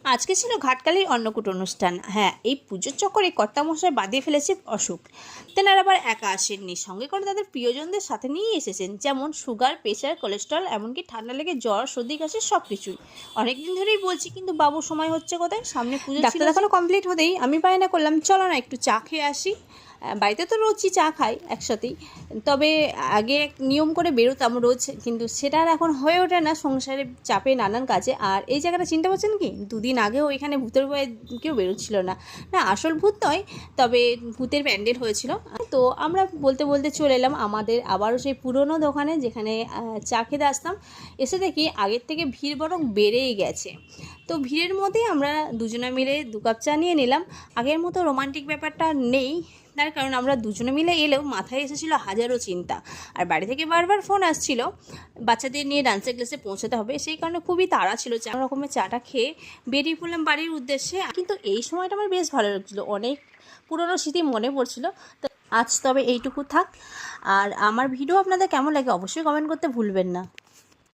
আজকে ছিল ঘাটকালির অন্নকূট অনুষ্ঠান। হ্যাঁ, এই পুজোর চক্করে কর্তামশাই বাদিয়ে ফেলেছে অসুখ। তেনারা আবার একা আসেননি, সঙ্গে করে তাদের প্রিয়জনদের সাথে নিয়ে এসেছেন, যেমন সুগার, প্রেশার, কোলেস্ট্রল, এমনকি ঠান্ডা লেগে জ্বর, সর্দি, কাশি সব কিছুই। অনেকদিন ধরেই বলছি, কিন্তু বাবুর সময় হচ্ছে কোথায়? সামনে পুজো, ডাক্তার দেখানো কমপ্লিট হতেই আমি বায়না করলাম, চলো না একটু চা খেয়ে আসি। বাড়িতে তো রোজই চা খাই একসাথেই, তবে আগে নিয়ম করে বেরোতাম রোজ, কিন্তু সেটা আর এখন হয়ে ওঠে না সংসারের চাপে, নানান কাজে। আর এই জায়গাটা চিনতে পারছেন কি? দুদিন আগেও এখানে ভূতের ভয়ে কেউ বেরোচ্ছিল না। না, আসল ভূত নয়, তবে ভূতের প্যান্ডেল হয়েছিল। তো আমরা বলতে বলতে চলে এলাম আমাদের আবারও সেই পুরনো দোকানে, যেখানে চা খেতে আসতাম। এসে দেখি আগের থেকে ভিড় বরং বেড়েই গেছে। তো ভিড়ের মধ্যেই আমরা দুজনে মিলে 2 কাপ চা নিয়ে নিলাম। আগের মতো রোমান্টিক ব্যাপারটা নেই, তার কারণ আমরা দুজনে মিলে এলেও মাথায় এসেছিলো হাজারো চিন্তা। আর বাড়ি থেকে বারবার ফোন আসছিল, বাচ্চাদের নিয়ে ডান্সের ক্লাসে পৌঁছাতে হবে, সেই কারণে খুবই তাড়া ছিল। চা রকমের চাটা খেয়ে বেরিয়ে পড়লাম বাড়ির উদ্দেশ্যে। কিন্তু এই সময়টা আমার বেশ ভালো লাগছিলো, অনেক পুরনো স্মৃতি মনে পড়ছিল। তো আজ তবে এইটুকু থাক। আর আমার ভিডিও আপনাদের কেমন লাগে অবশ্যই কমেন্ট করতে ভুলবেন না।